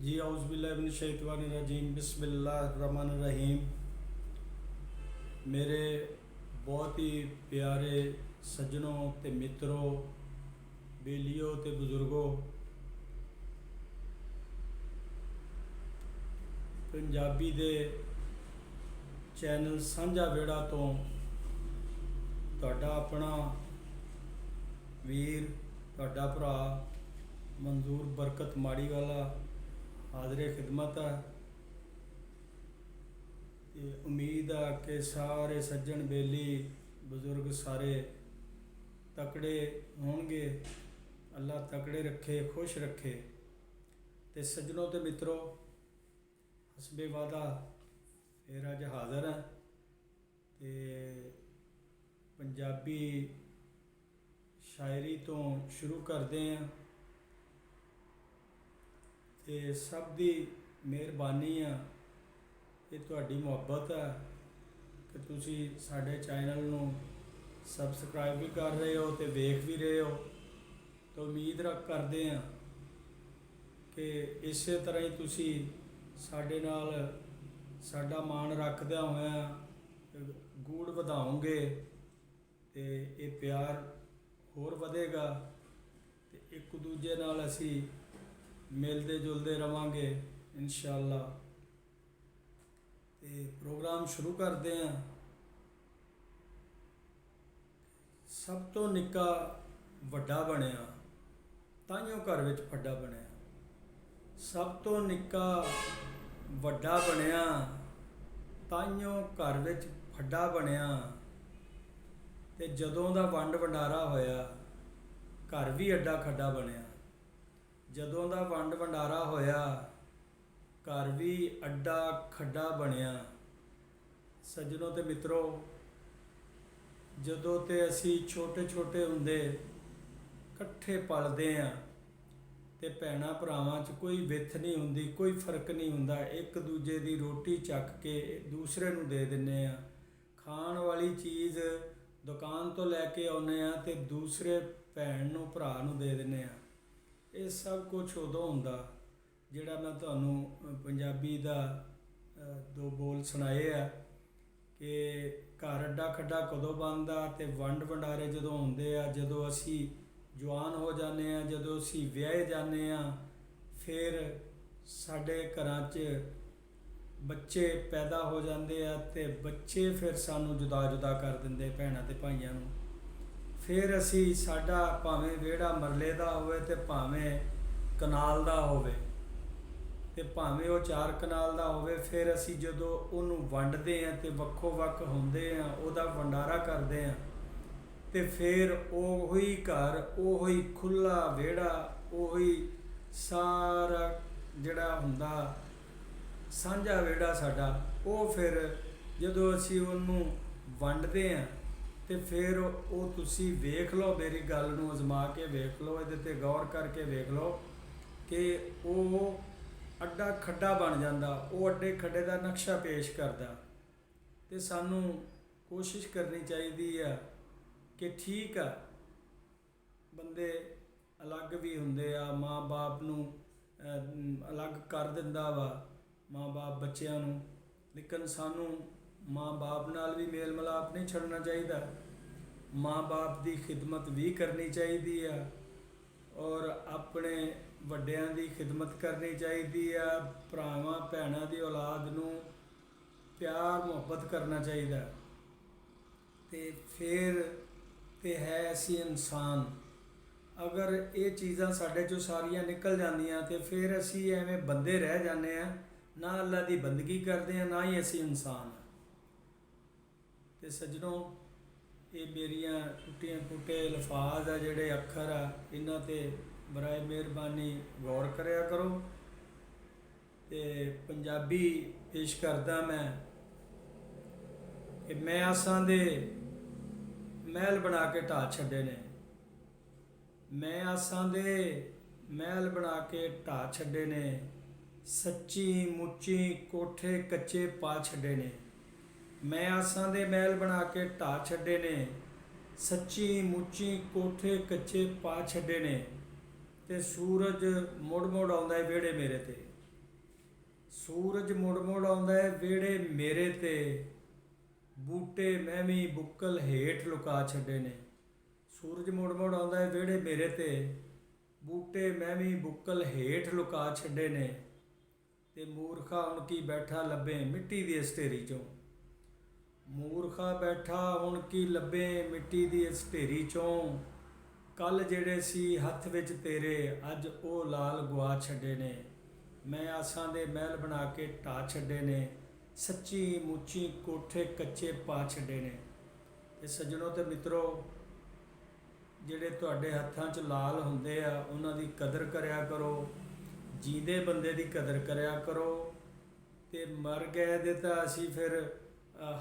जी औज़ुबिल्लाहिमिनश्शैतानिर्रजीम बिस्मिल्लाहिर्रहमानिर्रहीम। मेरे बहुत ही प्यारे सज्जनों ते मित्रों, बेलियों ते बुजुर्गों, पंजाबी दे चैनल सांझा वेड़ा तो तुहाडा अपना वीर, तुहाडा भरा मंजूर बरकत माड़ी वाला हाज़रे खिदमत है। ते उम्मीद है कि सारे सज्जन बेली बुजुर्ग सारे तकड़े होणगे। अल्लाह तकड़े रखे, खुश रखे। ते सज्जनों ते मित्रों, हसबे वादा फिर अज हाज़र हैं ते पंजाबी शायरी तो शुरू करते हैं। ते सब दी मेहरबानी है, ये तुहाडी मुहब्बत है कि तुसी साडे चैनल नू सबसक्राइब भी कर रहे हो तो वेख भी रहे हो। तो उम्मीद करते हैं कि इस तरह ही तुसी साडे नाल साडा मान रखदे होया गूढ़ वधाओगे तो ये प्यार होर वधेगा ते एक दूजे नाल असी मिलते जुलते रवांगे इंशाअल्लाह। ते प्रोग्राम शुरू करते हैं। सब तो निक्का वड्डा बनिया ताइयों घर विच फड्डा बनिया। सब तो निक्का वड्डा बनिया ताइयों घर विच फड्डा बनिया। ते जदों दा वंड वंडारा होया घर भी अड्डा खड्डा बनिया। जदों दा वंड वंडारा होया घर भी अड्डा खड्डा बनिया। सज्जनों ते मित्रों, जदों ते असी छोटे छोटे हुंदे कट्ठे पलदे हाँ ते भैणां भरावां च कोई विथ नहीं हुंदी, कोई फर्क नहीं हुंदा। एक दूजे दी रोटी चक के दूसरे नूं दे दिंदे आ। खाण वाली चीज़ दुकान तो लैके आउने आ ते दूसरे भैण नूं भरा नूं दे दिंदे आ। ये सब कुछ उदों हुंदा जिहड़ा मैं तुहानूं पंजाबी दा दो बोल सुनाए आ कि घर अड्डा खड्डा कदों बनदा ते वंड वंडारे जदों हुंदे आ। जदों असी जवान हो जाने आ, जदों असी विआहे जाने आ, फिर साडे घरां च बच्चे पैदा हो जाते हैं तो बच्चे फिर सानू जुदा जुदा कर देंगे भैणां ते भाइयां नूं। फिर असी साडा भावें विहड़ा मरले दा होवे ते भावें कनाल दा होवे ते भावें वो 4 कनाल दा होवे, फिर असी जदों उहनूं वंडदे हैं तो वक्खो वक्ख हुंदे हैं, उहदा वंडारा करदे हैं ते फिर ओही घर, ओही खुला विहड़ा, ओही सारा जिहड़ा हुंदा सांझा विहड़ा साडा, वो फिर जदों असी उहनूं वंडदे हैं तो फिर वो तुसी वेख लो, मेरी गल नूं अजमा के वेख लो, इहदे ते गौर करके वेख लो कि वो अड्डा खड्डा बन जाता। वो अड्डे खड्डे का नक्शा पेश करता। तो सानू कोशिश करनी चाहिए है कि ठीक है बंदे अलग भी हुंदे आ, माँ बाप नूं अलग कर दिंदा वा माँ बाप बच्चों नूं, लेकिन सानू माँ बाप नाल भी मेल मिलाप नहीं छड्डना चाहिए। माँ बाप की खिदमत भी करनी चाहिए है और अपने वड्डियां की खिदमत करनी चाहिए। भरावां भैणां की औलाद नूं प्यार मुहब्बत करना चाहिए। तो फिर तो है असी इंसान। अगर ये चीज़ां साडे चों सारियां निकल जांदियां तो फिर असी एवें बंदे रह जाने हैं, ना अल्लाह की बंदगी करते हैं, ना ही असी इंसान हैं। तो सज्जनों, ये मेरियां टुटियां फुटे अल्फाज आ, जिहड़े अखर आ, इन्हां ते बराए मेहरबानी गौर करिया करो। तो पंजाबी पेश करदा मैं कि मैं आसां दे महल बना के ढा छड्डे ने। मैं आसां दे महल बना के ढा छड्डे ने, सच्ची मुच्ची कोठे कच्चे पा छड्डे ने। मैं आसां दे महल बना के ढा छड्डे ने, सच्ची मुच्ची कोठे कच्चे पा छड्डे ने। ते सूरज मुड़ मुड़ आउंदा है विहड़े मेरे ते। ਸੂਰਜ ਮੁੜ ਮੁੜ ਆਉਂਦਾ ਏ ਵਿਹੜੇ ਮੇਰੇ ਤੇ, ਬੂਟੇ ਮੈਂ ਵੀ ਬੁੱਕਲ ਹੇਠ ਲੁਕਾ ਛੱਡੇ ਨੇ। ਸੂਰਜ ਮੁੜ ਮੁੜ ਆਉਂਦਾ ਏ ਵਿਹੜੇ ਮੇਰੇ ਤੇ, ਬੂਟੇ ਮੈਂ ਵੀ ਬੁੱਕਲ ਹੇਠ ਲੁਕਾ ਛੱਡੇ ਨੇ। ਤੇ ਮੂਰਖਾ ਹੁਣ ਕੀ ਬੈਠਾ ਲੱਭੇ ਮਿੱਟੀ ਦੀ ਇਸ ਢੇਰੀ ਚੋਂ। ਮੂਰਖਾ ਬੈਠਾ ਹੁਣ ਕੀ ਲੱਭੇ ਮਿੱਟੀ ਦੀ ਇਸ ਢੇਰੀ ਚੋਂ। ਕੱਲ ਜਿਹੜੇ ਸੀ ਹੱਥ ਵਿੱਚ ਤੇਰੇ, ਅੱਜ ਉਹ ਲਾਲ ਗੁਆ ਛੱਡੇ ਨੇ। ਮੈਂ ਆਸਾਂ ਦੇ ਮਹਿਲ ਬਣਾ ਕੇ ਢਾਹ ਛੱਡੇ ਨੇ, ਸੱਚੀ ਮੁੱਚੀ ਕੋਠੇ ਕੱਚੇ ਪਾ ਛੱਡੇ ਨੇ। ਤੇ ਸੱਜਣੋ ਤੇ ਮਿੱਤਰੋ, ਜਿਹੜੇ ਤੁਹਾਡੇ ਹੱਥਾਂ 'ਚ ਲਾਲ ਹੁੰਦੇ ਆ ਉਹਨਾਂ ਦੀ ਕਦਰ ਕਰਿਆ ਕਰੋ। ਜੀਂਦੇ ਬੰਦੇ ਦੀ ਕਦਰ ਕਰਿਆ ਕਰੋ। ਤੇ ਮਰ ਗਏ ਦੇ ਤਾਂ ਅਸੀਂ ਫਿਰ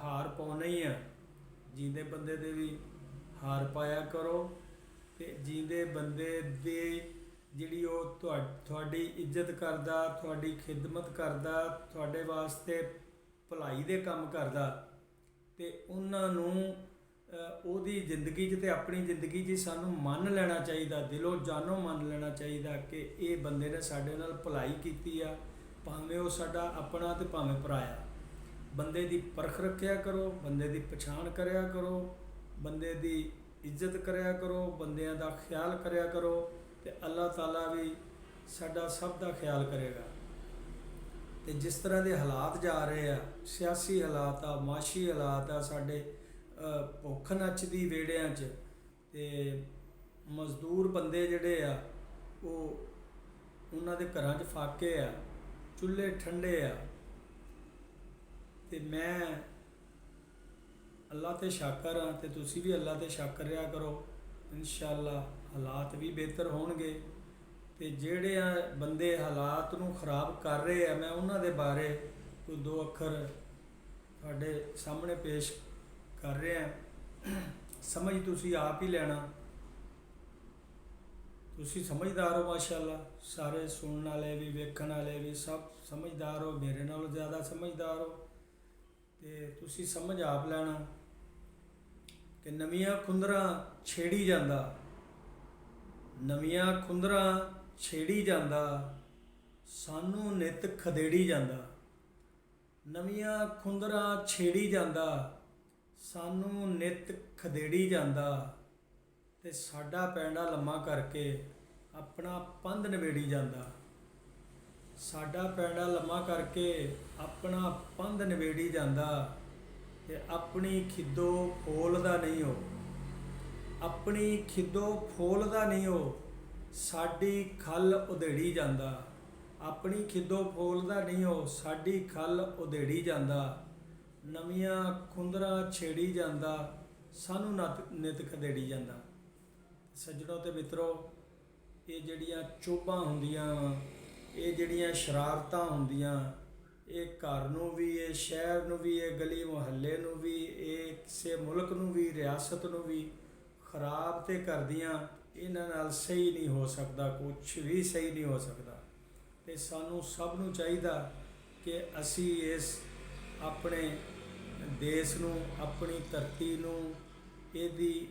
ਹਾਰ ਪਾਉਣਾ ਹੀ ਆ। ਜੀਂਦੇ ਬੰਦੇ ਦੇ ਵੀ ਹਾਰ ਪਾਇਆ ਕਰੋ। ਤੇ ਜੀਂਦੇ ਬੰਦੇ ਦੇ ਜਿਹੜੀ ਉਹ ਤੁਹਾਡੀ ਇੱਜ਼ਤ ਕਰਦਾ, ਤੁਹਾਡੀ ਖਿਦਮਤ ਕਰਦਾ, ਤੁਹਾਡੇ ਵਾਸਤੇ ਭਲਾਈ ਦੇ ਕੰਮ ਕਰਦਾ, ਤੇ ਉਹਨਾਂ ਨੂੰ ਉਹਦੀ ਜ਼ਿੰਦਗੀ 'ਚ ਤੇ ਆਪਣੀ ਜ਼ਿੰਦਗੀ 'ਚ ਸਾਨੂੰ ਮੰਨ ਲੈਣਾ ਚਾਹੀਦਾ, ਦਿਲੋਂ ਜਾਨੋਂ ਮੰਨ ਲੈਣਾ ਚਾਹੀਦਾ ਕਿ ਇਹ ਬੰਦੇ ਨੇ ਸਾਡੇ ਨਾਲ ਭਲਾਈ ਕੀਤੀ ਆ, ਭਾਵੇਂ ਉਹ ਸਾਡਾ ਆਪਣਾ ਤੇ ਭਾਵੇਂ ਪਰਾਇਆ। ਬੰਦੇ ਦੀ ਪਰਖ ਰੱਖਿਆ ਕਰੋ, ਬੰਦੇ ਦੀ ਪਛਾਣ ਕਰਿਆ ਕਰੋ, ਬੰਦੇ ਦੀ ਇੱਜ਼ਤ ਕਰਿਆ ਕਰੋ, ਬੰਦਿਆਂ ਦਾ ਖਿਆਲ ਕਰਿਆ ਕਰੋ, ਤੇ ਅੱਲਾਹ ਤਾਲਾ ਵੀ ਸਾਡਾ ਸਭ ਦਾ ਖਿਆਲ ਕਰੇਗਾ। ਤੇ ਜਿਸ ਤਰ੍ਹਾਂ ਦੇ ਹਾਲਾਤ ਜਾ ਰਹੇ ਆ, ਸਿਆਸੀ ਹਾਲਾਤ ਆ, ਮਾਸ਼ੀ ਹਾਲਾਤ ਆ, ਸਾਡੇ ਭੁੱਖ ਨੱਚਦੀ ਵਿਹੜਿਆਂ 'ਚ, ਤੇ ਮਜ਼ਦੂਰ ਬੰਦੇ ਜਿਹੜੇ ਆ ਉਹ ਉਹਨਾਂ ਦੇ ਘਰਾਂ 'ਚ ਫਾਕੇ ਆ, ਚੁੱਲ੍ਹੇ ਠੰਡੇ ਆ। ਤੇ ਮੈਂ ਅੱਲਾ 'ਤੇ ਸ਼ਾਕਰ ਹਾਂ, ਤੇ ਤੁਸੀਂ ਵੀ ਅੱਲਾ 'ਤੇ ਸ਼ਾਕਰ ਰਿਹਾ ਕਰੋ। ਇਨਸ਼ਾਅੱਲਾ ਹਾਲਾਤ ਵੀ ਬਿਹਤਰ ਹੋਣਗੇ। ਤੇ ਜਿਹੜੇ ਬੰਦੇ ਹਾਲਾਤ ਨੂੰ ਖਰਾਬ ਕਰ ਰਹੇ ਆ, ਮੈਂ ਉਹਨਾਂ ਦੇ ਬਾਰੇ ਕੋਈ ਦੋ ਅੱਖਰ ਤੁਹਾਡੇ ਸਾਹਮਣੇ ਪੇਸ਼ ਕਰ ਰਿਹਾ। ਸਮਝ ਤੁਸੀਂ ਆਪ ਹੀ ਲੈਣਾ। ਤੁਸੀਂ ਸਮਝਦਾਰ ਹੋ ਮਾਸ਼ਾਅੱਲਾ, ਸਾਰੇ ਸੁਣਨ ਵਾਲੇ ਵੀ ਵੇਖਣ ਵਾਲੇ ਵੀ ਸਭ ਸਮਝਦਾਰ ਹੋ, ਮੇਰੇ ਨਾਲੋਂ ਜ਼ਿਆਦਾ ਸਮਝਦਾਰ ਹੋ। ਤੇ ਤੁਸੀਂ ਸਮਝ ਆਪ ਲੈਣਾ ਕਿ ਨਵੀਆਂ ਖੁੰਦਰਾਂ ਛੇੜੀ ਜਾਂਦਾ, ਨਵੀਆਂ ਖੁੰਦਰਾਂ ਛੇੜੀ ਜਾਂਦਾ, ਸਾਨੂੰ ਨਿੱਤ ਖਦੇੜੀ ਜਾਂਦਾ। ਨਵੀਆਂ ਖੁੰਦਰਾਂ ਛੇੜੀ ਜਾਂਦਾ, ਸਾਨੂੰ ਨਿੱਤ ਖਦੇੜੀ ਜਾਂਦਾ। ਤੇ ਸਾਡਾ ਪੈਂਡਾ ਲੰਮਾ ਕਰਕੇ ਆਪਣਾ ਪੰਧ ਨਿਬੇੜੀ ਜਾਂਦਾ। ਸਾਡਾ ਪੈਂਡਾ ਲੰਮਾ ਕਰਕੇ ਆਪਣਾ ਪੰਧ ਨਿਬੇੜੀ ਜਾਂਦਾ। ਤੇ ਆਪਣੀ ਖਿੱਦੋ ਫੋਲਦਾ ਨਹੀਂ ਉਹ, ਆਪਣੀ ਖਿੱਦੋ ਫੋਲਦਾ ਨਹੀਂ ਉਹ, ਸਾਡੀ ਖੱਲ ਉਧੇੜੀ ਜਾਂਦਾ। ਆਪਣੀ ਖਿੱਦੋ ਫੋਲਦਾ ਨਹੀਂ ਉਹ, ਸਾਡੀ ਖੱਲ ਉਧੇੜੀ ਜਾਂਦਾ। ਨਵੀਆਂ ਖੁੰਦਰਾਂ ਛੇੜੀ ਜਾਂਦਾ, ਸਾਨੂੰ ਨਿੱਤ ਖਦੇੜੀ ਜਾਂਦਾ। ਸੱਜਣੋ ਤੇ ਮਿੱਤਰੋ, ਇਹ ਜਿਹੜੀਆਂ ਚੋਭਾਂ ਹੁੰਦੀਆਂ, ਇਹ ਜਿਹੜੀਆਂ ਸ਼ਰਾਰਤਾਂ ਹੁੰਦੀਆਂ, ਇਹ ਘਰ ਨੂੰ ਵੀ, ਇਹ ਸ਼ਹਿਰ ਨੂੰ ਵੀ, ਇਹ ਗਲੀ ਮੁਹੱਲੇ ਨੂੰ ਵੀ, ਇਹ ਕਿਸੇ ਮੁਲਕ ਨੂੰ ਵੀ, ਰਿਆਸਤ ਨੂੰ ਵੀ ਖਰਾਬ ਤੇ ਕਰਦੀਆਂ। ਇਹਨਾਂ ਨਾਲ ਸਹੀ ਨਹੀਂ ਹੋ ਸਕਦਾ, ਕੁਛ ਵੀ ਸਹੀ ਨਹੀਂ ਹੋ ਸਕਦਾ। ਤੇ ਸਾਨੂੰ ਸਭ ਨੂੰ ਚਾਹੀਦਾ ਕਿ ਅਸੀਂ ਇਸ ਆਪਣੇ ਦੇਸ਼ ਨੂੰ, ਆਪਣੀ ਧਰਤੀ ਨੂੰ, ਇਹਦੀ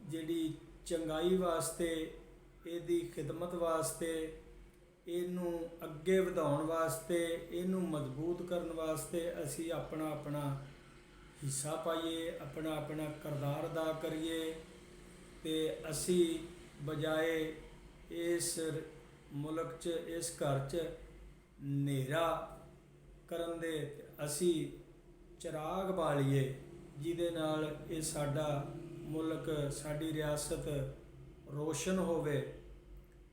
ਜਿਹੜੀ ਚੰਗਾਈ ਵਾਸਤੇ, ਇਹਦੀ ਖਿਦਮਤ ਵਾਸਤੇ, ਇਹਨੂੰ ਅੱਗੇ ਵਧਾਉਣ ਵਾਸਤੇ, ਇਹਨੂੰ ਮਜ਼ਬੂਤ ਕਰਨ ਵਾਸਤੇ ਅਸੀਂ ਆਪਣਾ ਆਪਣਾ ਹਿੱਸਾ ਪਾਈਏ, ਆਪਣਾ ਆਪਣਾ ਕਿਰਦਾਰ ਅਦਾ ਕਰੀਏ। ਤੇ ਅਸੀਂ ਬਜਾਏ ਇਸ ਮੁਲਕ 'ਚ, ਇਸ ਘਰ 'ਚ ਹਨੇਰਾ ਕਰਨ ਦੇ, ਅਸੀਂ ਚਿਰਾਗ ਬਾਲੀਏ, ਜਿਹਦੇ ਨਾਲ ਇਹ ਸਾਡਾ ਮੁਲਕ, ਸਾਡੀ ਰਿਆਸਤ ਰੋਸ਼ਨ ਹੋਵੇ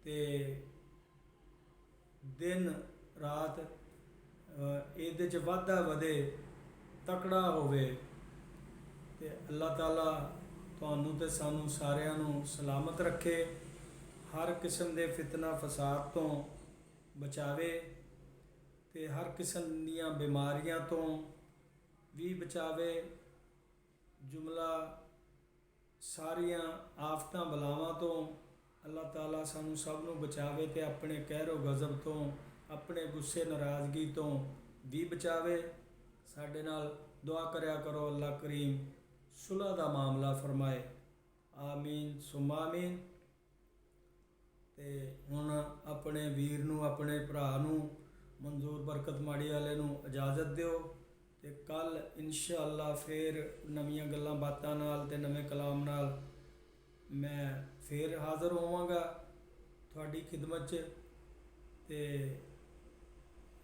ਤੇ ਦਿਨ ਰਾਤ ਇਹਦੇ 'ਚ ਵਾਧਾ ਵਧੇ, ਤਕੜਾ ਹੋਵੇ। ਤੇ ਅੱਲਾਹ ਤਾਲਾ ਤੁਹਾਨੂੰ ਤੇ ਸਾਨੂੰ ਸਾਰਿਆਂ ਨੂੰ ਸਲਾਮਤ ਰੱਖੇ, ਹਰ ਕਿਸਮ ਦੇ ਫਿਤਨਾ ਫਸਾਦ ਤੋਂ ਬਚਾਵੇ, ਤੇ ਹਰ ਕਿਸਮ ਦੀਆਂ ਬਿਮਾਰੀਆਂ ਤੋਂ ਵੀ ਬਚਾਵੇ। ਜੁਮਲਾ ਸਾਰੀਆਂ ਆਫਤਾਂ ਬਲਾਵਾਂ ਤੋਂ ਅੱਲਾਹ ਤਾਲਾ ਸਾਨੂੰ ਸਭ ਨੂੰ ਬਚਾਵੇ, ਤੇ ਆਪਣੇ ਕਹਿਰੋ ਗਜ਼ਬ ਤੋਂ, ਆਪਣੇ ਗੁੱਸੇ ਨਾਰਾਜ਼ਗੀ ਤੋਂ ਵੀ ਬਚਾਵੇ। ਸਾਡੇ ਨਾਲ ਦੁਆ ਕਰਿਆ ਕਰੋ, ਅੱਲਾਹ ਕਰੀਮ ਸੁਲ੍ਹਾ ਦਾ ਮਾਮਲਾ ਫਰਮਾਏ। ਆਮੀਨ ਸੁਮਾ ਆਮੀਨ। ਤੇ ਹੁਣ ਆਪਣੇ ਵੀਰ ਨੂੰ, ਆਪਣੇ ਭਰਾ ਨੂੰ ਮਨਜ਼ੂਰ ਬਰਕਤ ਮਾੜੀ ਵਾਲੇ ਨੂੰ ਇਜਾਜ਼ਤ ਦਿਓ ਤੇ ਕੱਲ ਇਨਸ਼ਾਅੱਲਾ ਫੇਰ ਨਵੀਆਂ ਗੱਲਾਂ ਬਾਤਾਂ ਨਾਲ ਤੇ ਨਵੇਂ ਕਲਾਮ ਨਾਲ ਮੈਂ ਫੇਰ ਹਾਜ਼ਰ ਹੋਵਾਂਗਾ ਤੁਹਾਡੀ ਖਿਦਮਤ 'ਚ। ਤੇ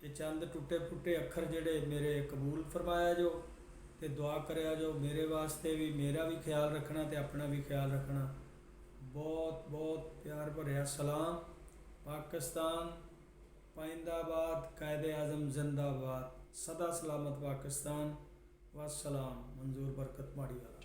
ਇਹ ਚੰਦ ਟੁੱਟੇ ਫੁੱਟੇ ਅੱਖਰ ਜਿਹੜੇ ਮੇਰੇ ਕਬੂਲ ਫਰਮਾਇਆ ਜੋ ਤੇ ਦੁਆ ਕਰਿਆ ਜੋ ਮੇਰੇ ਵਾਸਤੇ ਵੀ, ਮੇਰਾ ਵੀ ਖਿਆਲ ਰੱਖਣਾ ਤੇ ਆਪਣਾ ਵੀ ਖਿਆਲ ਰੱਖਣਾ। ਬਹੁਤ ਬਹੁਤ ਪਿਆਰ ਭਰਿਆ ਸਲਾਮ। पाकिस्तान पाइंदाबाद, कायदे आज़म जिंदाबाद, सदा सलामत पाकिस्तान। वस्सलाम। मंजूर बरकत माड़ी वाला।